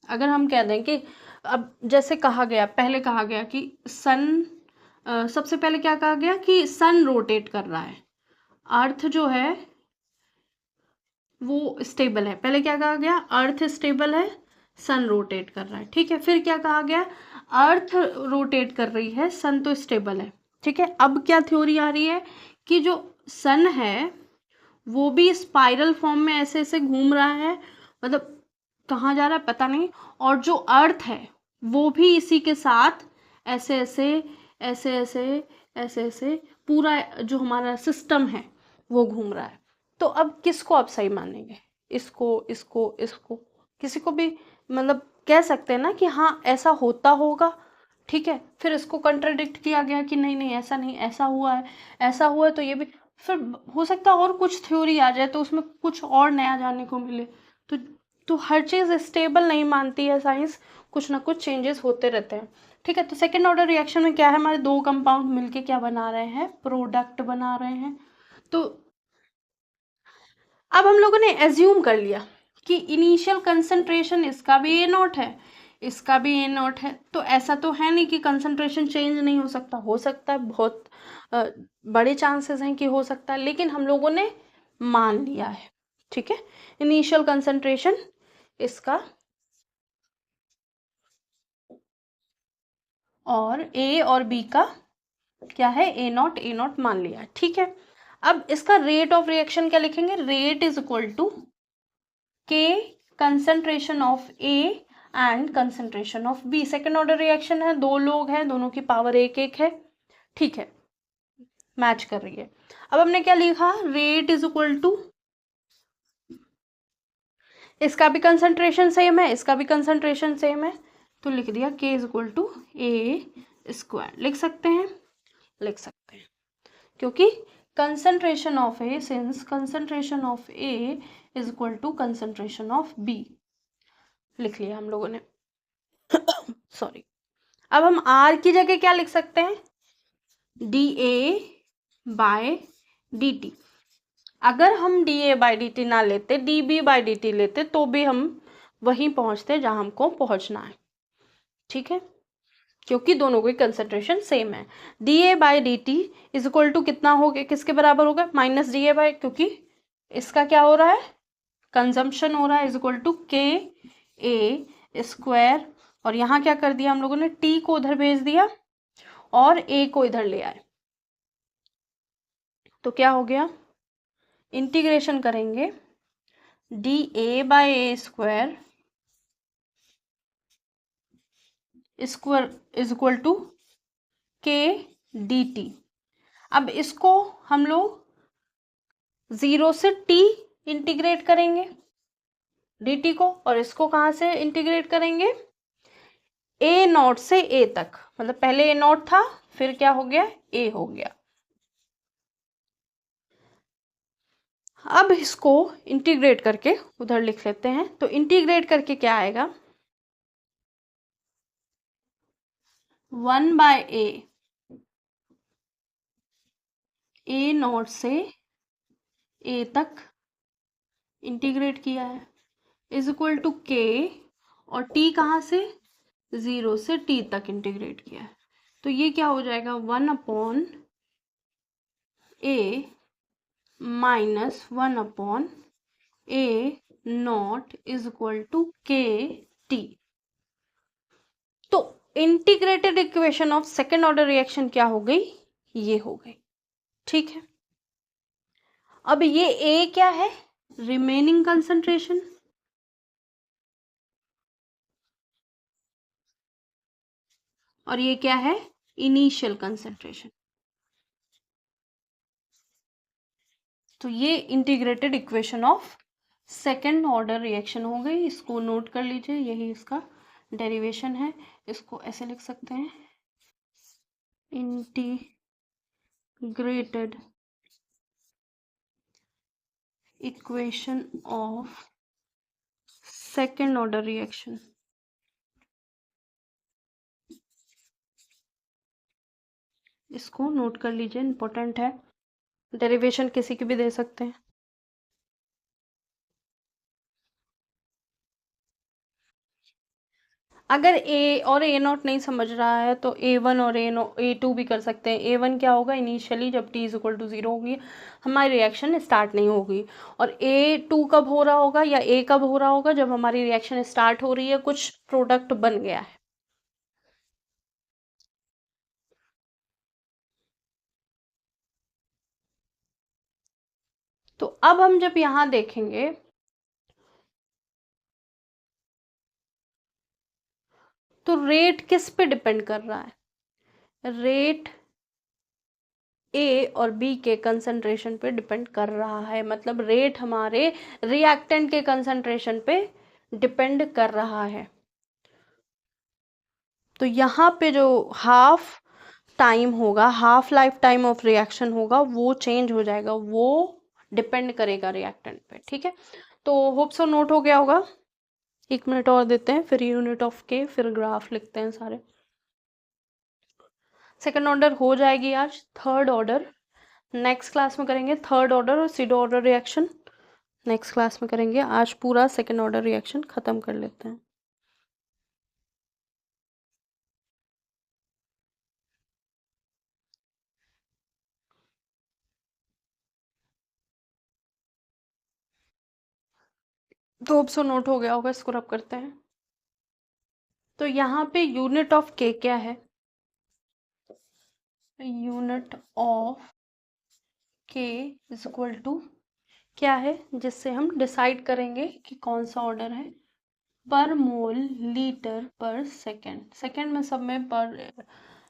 अगर हम कह दें कि अब जैसे कहा गया, पहले कहा गया कि सन, सबसे पहले क्या कहा गया कि सन रोटेट कर रहा है, अर्थ जो है वो स्टेबल है। पहले क्या कहा गया, अर्थ स्टेबल है, सन रोटेट कर रहा है, ठीक है। फिर क्या कहा गया, अर्थ रोटेट कर रही है, सन तो स्टेबल है, ठीक है। अब क्या थ्योरी आ रही है कि जो सन है वो भी स्पाइरल फॉर्म में ऐसे ऐसे घूम रहा है, मतलब कहाँ जा रहा है पता नहीं, और जो अर्थ है वो भी इसी के साथ ऐसे ऐसे ऐसे ऐसे ऐसे ऐसे पूरा जो हमारा सिस्टम है वो घूम रहा है। तो अब किसको आप सही मानेंगे, इसको, इसको, इसको, किसी को भी मतलब कह सकते हैं ना कि हाँ ऐसा होता होगा, ठीक है। फिर इसको कंट्राडिक्ट किया गया कि नहीं नहीं ऐसा नहीं, ऐसा हुआ है, ऐसा हुआ है, तो ये भी फिर हो सकता है और कुछ थ्योरी आ जाए तो उसमें कुछ और नया जानने को मिले। तो तो हर चीज़ स्टेबल नहीं मानती है साइंस, कुछ ना कुछ चेंजेस होते रहते हैं, ठीक है। तो सेकेंड ऑर्डर रिएक्शन में क्या है, हमारे दो कंपाउंड मिलके क्या बना रहे हैं, प्रोडक्ट बना रहे हैं। तो अब हम लोगों ने एज्यूम कर लिया कि इनिशियल कंसंट्रेशन इसका भी ए नॉट है, इसका भी ए नॉट है, तो ऐसा तो है नहीं कि कंसंट्रेशन चेंज नहीं हो सकता है, बहुत बड़े चांसेस हैं कि हो सकता है, लेकिन हम लोगों ने मान लिया है, ठीक है। इनिशियल कंसंट्रेशन इसका और ए और बी का क्या है, ए नॉट मान लिया है, ठीक है। अब इसका रेट ऑफ रिएक्शन क्या लिखेंगे, rate is equal to K concentration of A and concentration of B. Second order reaction है, दो लोग हैं, दोनों की पावर एक एक है, ठीक है, मैच कर रही है। अब हमने क्या लिखा, रेट इज इक्वल टू, इसका भी कंसंट्रेशन सेम है, इसका भी कंसंट्रेशन सेम है, तो लिख दिया K is equal to A square. लिख सकते हैं, लिख सकते हैं, क्योंकि concentration of A, since concentration of A is equal to concentration of B, लिख लिया हम लोगों ने। सॉरी, अब हम R की जगह क्या लिख सकते हैं, dA बाय dt। अगर हम dA बाय dt ना लेते, dB बाय dt लेते, तो भी हम वहीं पहुंचते जहां हमको पहुंचना है, ठीक है, क्योंकि दोनों की कंसंट्रेशन सेम है। D A by D T is equal to कितना हो गया, किसके बराबर होगा, माइनस डी ए बाई, क्योंकि इसका क्या हो रहा है, कंजम्पशन हो रहा है, इज इक्वल टू के ए स्क्वायर, और यहाँ क्या कर दिया हम लोगों ने, टी को उधर भेज दिया और ए को इधर ले आए, तो क्या हो गया, इंटीग्रेशन करेंगे D A by A square square is equal to K D T. अब इसको हम लोग 0 से t इंटीग्रेट करेंगे dt को, और इसको कहाँ से इंटीग्रेट करेंगे, a नॉट से a तक, मतलब पहले a नॉट था, फिर क्या हो गया, a हो गया। अब इसको इंटीग्रेट करके उधर लिख लेते हैं, तो इंटीग्रेट करके क्या आएगा, 1/a, a नॉट से a तक इंटीग्रेट किया है, इज इक्वल टू के, और t कहाँ से, 0 से t तक इंटीग्रेट किया है, तो ये क्या हो जाएगा, 1/a minus 1/a0 is equal to KT। तो integrated equation of second order reaction क्या हो गई, ये हो गई। ठीक है, अब ये A क्या है, रिमेनिंग कंसंट्रेशन, और ये क्या है, इनिशियल कंसंट्रेशन। तो ये integrated equation of second order reaction हो गई। इसको नोट कर लीजिए, यही इसका डेरिवेशन है। इसको ऐसे लिख सकते हैं, integrated equation of second order reaction. इसको नोट कर लीजिए, इंपॉर्टेंट है। डेरिवेशन किसी की भी दे सकते हैं। अगर ए और A0 नहीं समझ रहा है तो A1 और A2 भी कर सकते हैं। A1 क्या होगा, इनिशियली जब t इज इक्वल टू 0 होगी हमारी रिएक्शन स्टार्ट नहीं होगी, और A2 कब हो रहा होगा या A कब हो रहा होगा, जब हमारी रिएक्शन स्टार्ट हो रही है, कुछ प्रोडक्ट बन गया है। तो अब हम जब यहां देखेंगे तो रेट किस पे डिपेंड कर रहा है, रेट ए और बी के कंसंट्रेशन पे डिपेंड कर रहा है। मतलब रेट हमारे रिएक्टेंट के कंसंट्रेशन पे डिपेंड कर रहा है। तो यहाँ पे जो हाफ टाइम होगा, half life time of reaction होगा, वो चेंज हो जाएगा, वो डिपेंड करेगा रिएक्टेंट पे। ठीक है, तो होप सो नोट हो गया होगा। 1 मिनट और देते हैं, फिर यूनिट ऑफ के, फिर ग्राफ लिखते हैं सारे। सेकेंड ऑर्डर हो जाएगी आज, थर्ड ऑर्डर नेक्स्ट क्लास में करेंगे। थर्ड ऑर्डर और pseudo order reaction next class में करेंगे। आज पूरा सेकेंड ऑर्डर रिएक्शन खत्म कर लेते हैं। तो अब सो नोट हो गया होगा, इसको रब करते हैं। तो यहाँ पे यूनिट ऑफ के क्या है, यूनिट ऑफ के इज इक्वल टू क्या है, जिससे हम डिसाइड करेंगे कि कौन सा ऑर्डर है, पर मोल लीटर पर सेकेंड। सेकेंड में सब में पर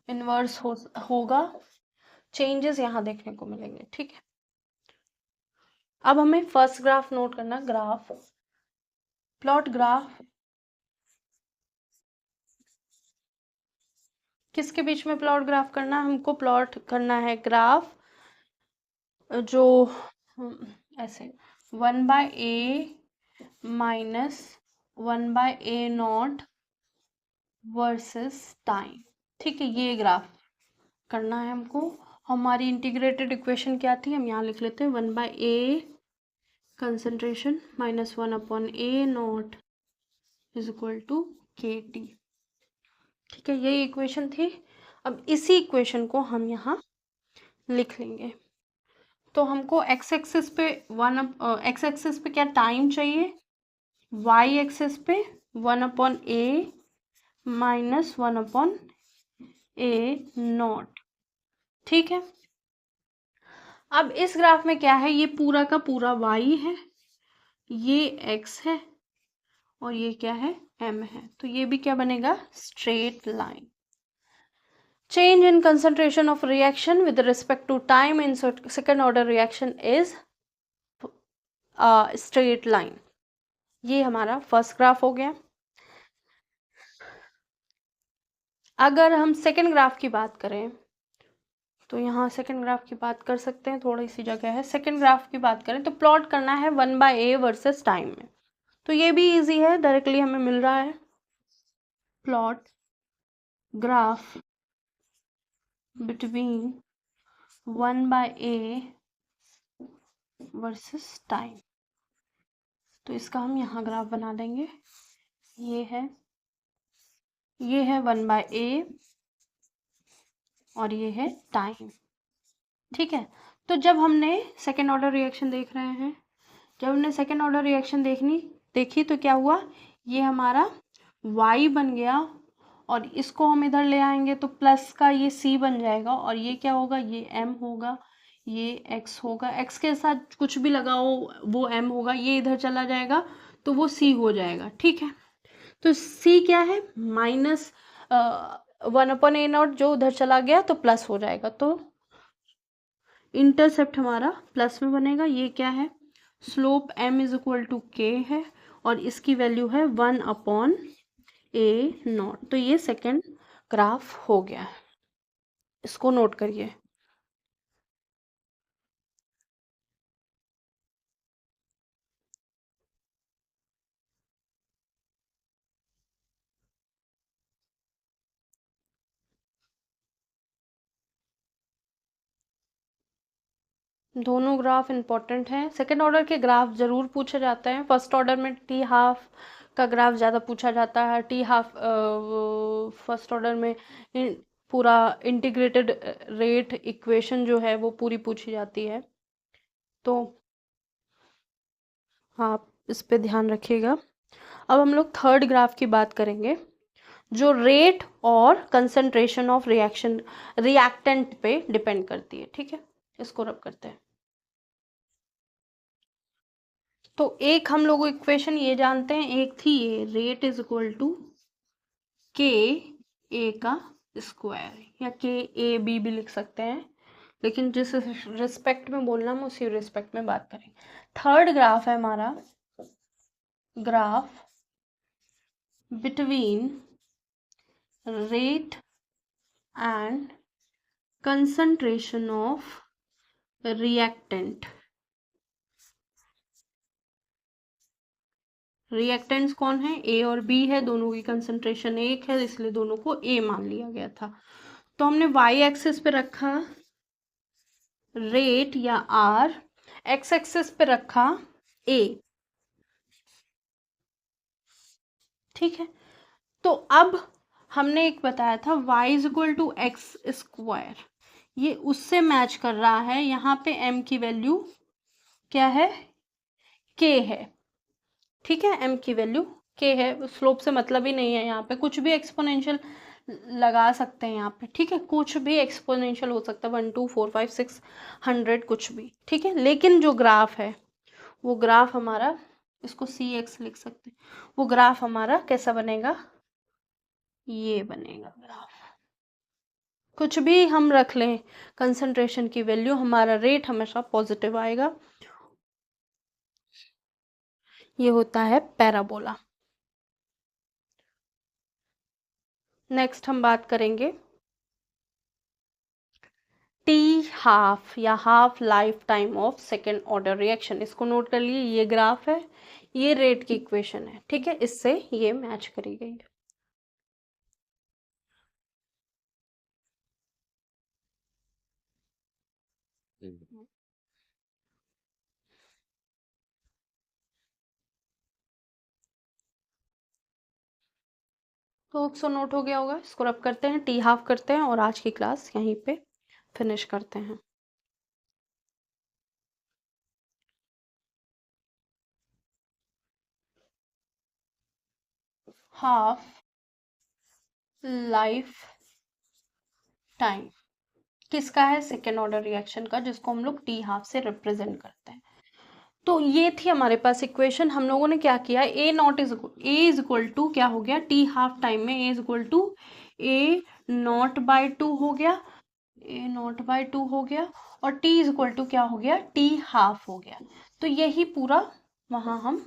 इनवर्स होगा, चेंजेस यहाँ देखने को मिलेंगे। ठीक है, अब हमें फर्स्ट ग्राफ नोट करना, ग्राफ प्लॉट ग्राफ किसके बीच में प्लॉट ग्राफ करना है, हमको प्लॉट करना है ग्राफ जो ऐसे 1/a minus 1/a0 versus time. ठीक है, ये ग्राफ करना है हमको। हमारी इंटीग्रेटेड इक्वेशन क्या थी, हम यहाँ लिख लेते हैं, 1/a concentration minus 1/a0 is equal to KT। ठीक है, यही इक्वेशन थी। अब इसी इक्वेशन को हम यहाँ लिख लेंगे। तो हमको एक्स एक्सिस पे एक्स एक्सिस पे क्या टाइम चाहिए, वाई एक्सिस पे 1/a माइनस 1/a0। ठीक है, अब इस ग्राफ में क्या है, ये पूरा का पूरा y है, ये x है, और ये क्या है, m है। तो ये भी क्या बनेगा, straight line. Change in concentration of reaction with respect to time in second order reaction is straight line। ये हमारा फर्स्ट ग्राफ हो गया। अगर हम सेकेंड ग्राफ की बात करें तो यहाँ सेकेंड ग्राफ की बात कर सकते हैं, थोड़ी सी जगह है। सेकेंड ग्राफ की बात करें तो प्लॉट करना है 1/a वर्सेस टाइम में। तो ये भी इजी है, डायरेक्टली हमें मिल रहा है, plot graph between 1/a versus time. तो इसका हम यहाँ ग्राफ बना देंगे। ये है 1/a और ये है टाइम। ठीक है, तो जब हमने सेकेंड ऑर्डर रिएक्शन देख रहे हैं, जब हमने सेकेंड ऑर्डर रिएक्शन देखी तो क्या हुआ, ये हमारा y बन गया और इसको हम इधर ले आएंगे तो प्लस का ये c बन जाएगा और ये क्या होगा, ये m होगा, ये x होगा, x के साथ कुछ भी लगाओ वो m होगा, ये इधर चला जाएगा तो वो c हो जाएगा। ठीक है, तो c क्या है, माइनस 1/a0, जो उधर चला गया तो प्लस हो जाएगा, तो इंटरसेप्ट हमारा प्लस में बनेगा। ये क्या है, slope m is equal to k है और इसकी वैल्यू है 1/a0। तो ये सेकेंड ग्राफ हो गया है, इसको नोट करिए। दोनों ग्राफ इंपॉर्टेंट हैं। सेकेंड ऑर्डर के ग्राफ जरूर पूछे जाते हैं, फर्स्ट ऑर्डर में टी हाफ का ग्राफ ज़्यादा पूछा जाता है। टी हाफ फर्स्ट ऑर्डर में पूरा इंटीग्रेटेड रेट इक्वेशन जो है वो पूरी पूछी जाती है, तो आप इस पे ध्यान रखिएगा। अब हम लोग थर्ड ग्राफ की बात करेंगे, जो रेट और कंसंट्रेशन ऑफ रिएक्टेंट पे डिपेंड करती है। ठीक है, इसको रब करते हैं। तो एक हम लोग इक्वेशन ये जानते हैं, एक थी ये, रेट इज इक्वल टू के ए का स्क्वायर, या के ए बी भी लिख सकते हैं, लेकिन जिस रिस्पेक्ट में बोलना हम उसी रिस्पेक्ट में बात करेंगे। थर्ड ग्राफ है हमारा, graph between rate and concentration of reactant. Reactants कौन है, ए और बी है, दोनों की कंसंट्रेशन एक है, इसलिए दोनों को ए मान लिया गया था। तो हमने वाई एक्सिस पे रखा रेट या आर, एक्स एक्सिस पे रखा ए। ठीक है, तो अब हमने एक बताया था y is equal to X square, ये उससे मैच कर रहा है। यहाँ पे m की वैल्यू क्या है, k है। ठीक है, m की वैल्यू k है, स्लोप से मतलब ही नहीं है, यहाँ पे कुछ भी एक्सपोनेंशियल लगा सकते हैं यहाँ पे। ठीक है, कुछ भी एक्सपोनेंशियल हो सकता है, 1 2 4 5 6 100 कुछ भी। ठीक है, लेकिन जो ग्राफ है वो ग्राफ हमारा, इसको सी एक्स लिख सकते हैं, वो ग्राफ हमारा कैसा बनेगा, ये बनेगा ग्राफ। कुछ भी हम रख लें कंसंट्रेशन की वैल्यू, हमारा रेट हमेशा पॉजिटिव आएगा। ये होता है पैराबोला। नेक्स्ट हम बात करेंगे टी हाफ या half life time of second order reaction. इसको नोट कर लिए, ये ग्राफ है, ये रेट की इक्वेशन है। ठीक है, इससे ये मैच करी गई है। तो 100 नोट हो गया होगा, इसको रब करते हैं, टी हाफ करते हैं और आज की क्लास यहीं पे फिनिश करते हैं। हाफ लाइफ टाइम किसका है, सेकेंड ऑर्डर रिएक्शन का, जिसको हम लोग टी हाफ से रिप्रेजेंट करते हैं। तो ये थी हमारे पास इक्वेशन। हम लोगों ने क्या किया, ए इज इक्वल टू क्या हो गया, टी हाफ टाइम में ए इज इक्वल टू A0/2 हो गया, A0/2 हो गया, और टी इज इक्वल टू क्या हो गया, टी हाफ हो गया। तो यही पूरा वहां हम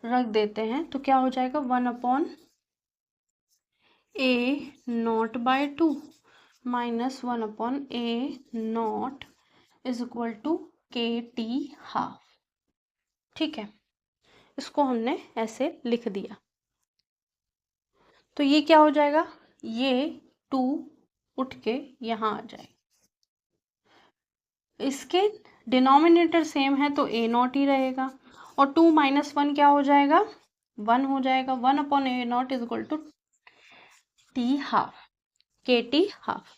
रख देते हैं, तो क्या हो जाएगा, 1/A0/2 minus 1/A0 is equal to के टी हाफ। ठीक है, इसको हमने ऐसे लिख दिया, तो ये क्या हो जाएगा, ये 2 उठ के यहाँ आ जाएगा। इसके डिनोमिनेटर सेम है तो A0 ही रहेगा, और 2 माइनस 1 क्या हो जाएगा, 1 हो जाएगा। 1/A0 is equal to T half, K T half.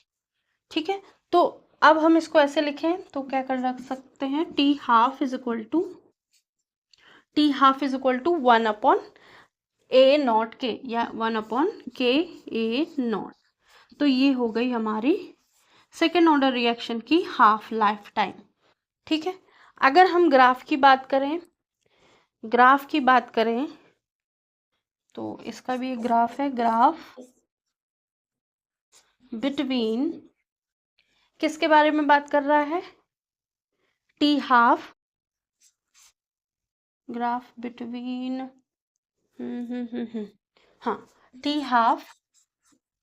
ठीक है, तो अब हम इसको ऐसे लिखें तो क्या कर रख सकते हैं, T half is equal to one upon A naught K, या वन अपॉन के ए नॉट। तो ये हो गई हमारी सेकेंड ऑर्डर रिएक्शन की हाफ लाइफ टाइम। ठीक है, अगर हम ग्राफ की बात करें, तो इसका भी एक ग्राफ है, ग्राफ बिटवीन, किसके बारे में बात कर रहा है, टी हाफ, ग्राफ बिटवीन हाँ, T half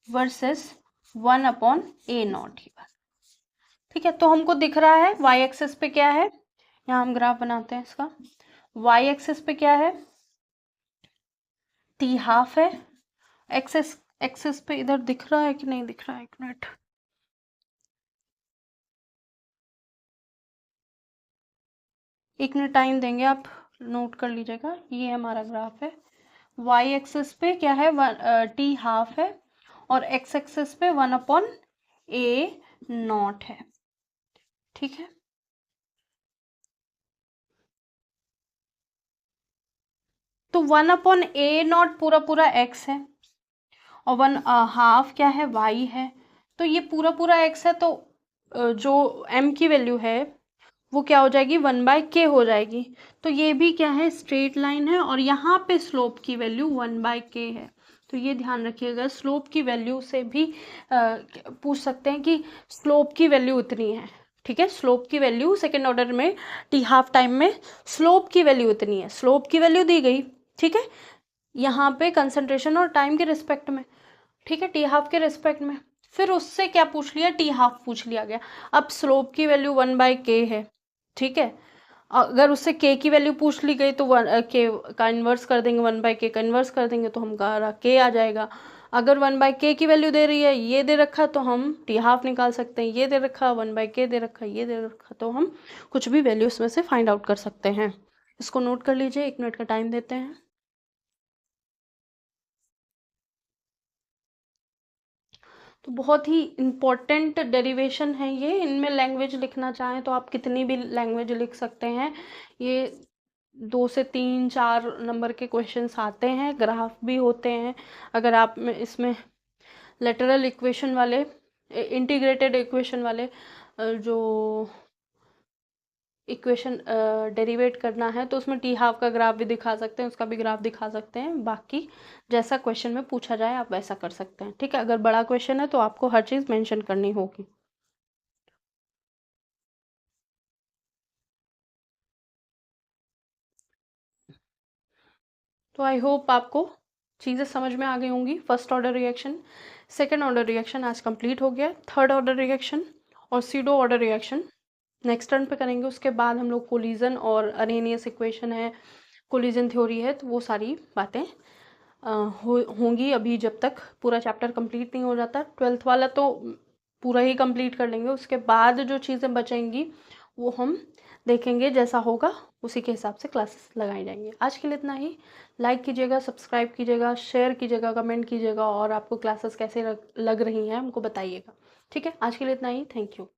versus one upon A not ही बात। ठीक है, तो हमको दिख रहा है वाई एक्सिस पे क्या है, यहाँ हम ग्राफ बनाते हैं इसका, वाई एक्सिस पे क्या है, टी हाफ है, एक्सिस एक्सिस पे इधर दिख रहा है कि नहीं दिख रहा है, एक मिनट, टाइम देंगे, आप नोट कर लीजिएगा। ये हमारा ग्राफ है, वाई एक्सिस पे क्या है, टी हाफ है, और एक्स एक्सिस पे वन अपॉन ए नॉट है। ठीक है, तो वन अपॉन ए नॉट पूरा पूरा एक्स है, और वन हाफ क्या है, वाई है, तो ये पूरा पूरा एक्स है, तो जो एम की वैल्यू है वो क्या हो जाएगी, वन बाय के हो जाएगी। तो ये भी क्या है, स्ट्रेट लाइन है, और यहाँ पे स्लोप की वैल्यू वन बाय के है। तो ये ध्यान रखिएगा, स्लोप की वैल्यू से भी पूछ सकते हैं कि स्लोप की वैल्यू इतनी है। ठीक है, स्लोप की वैल्यू सेकेंड ऑर्डर में टी हाफ टाइम में स्लोप की वैल्यू इतनी है, स्लोप की वैल्यू दी गई। ठीक है, यहाँ पे कंसंट्रेशन और टाइम के रिस्पेक्ट में, ठीक है, टी हाफ के रिस्पेक्ट में, फिर उससे क्या पूछ लिया, टी हाफ पूछ लिया गया। अब स्लोप की वैल्यू वन बाय के है, ठीक है, अगर उससे के की वैल्यू पूछ ली गई तो वन के का इन्वर्स कर देंगे, वन बाय के का इन्वर्स कर देंगे तो हमारा के आ जाएगा। अगर वन बाय के की वैल्यू दे रही है, ये दे रखा, तो हम टी हाफ निकाल सकते हैं, ये दे रखा, वन बाय के दे रखा, ये दे रखा, तो हम कुछ भी वैल्यू इसमें से फाइंड आउट कर सकते हैं। इसको नोट कर लीजिए, एक मिनट का टाइम देते हैं। तो बहुत ही इम्पोर्टेंट डेरिवेशन है ये, इनमें लैंग्वेज लिखना चाहें तो आप कितनी भी लैंग्वेज लिख सकते हैं। ये 2 से 3 4 नंबर के क्वेश्चंस आते हैं, ग्राफ भी होते हैं। अगर आप इसमें लेटरल इक्वेशन वाले, इंटीग्रेटेड इक्वेशन वाले जो इक्वेशन डेरिवेट करना है तो उसमें टी हाफ का ग्राफ भी दिखा सकते हैं, उसका भी ग्राफ दिखा सकते हैं। बाकी जैसा क्वेश्चन में पूछा जाए आप वैसा कर सकते हैं। ठीक है, अगर बड़ा क्वेश्चन है तो आपको हर चीज़ मेंशन करनी होगी। तो आई होप आपको चीज़ें समझ में आ गई होंगी। First order reaction, second order reaction आज कंप्लीट हो गया। थर्ड ऑर्डर रिएक्शन और pseudo order reaction next turn पे करेंगे। उसके बाद हम लोग कोलिजन और अरेनियस इक्वेशन है, कोलिजन थ्योरी है, तो वो सारी बातें होंगी। अभी जब तक पूरा चैप्टर कंप्लीट नहीं हो जाता, 12th वाला तो पूरा ही कंप्लीट कर लेंगे। उसके बाद जो चीज़ें बचेंगी वो हम देखेंगे, जैसा होगा उसी के हिसाब से क्लासेस लगाई जाएंगी। आज के लिए इतना ही। लाइक कीजिएगा, सब्सक्राइब कीजिएगा, शेयर कीजिएगा, कमेंट कीजिएगा, और आपको क्लासेस कैसे लग रही हैं हमको बताइएगा। ठीक है, आज के लिए इतना ही। Thank you.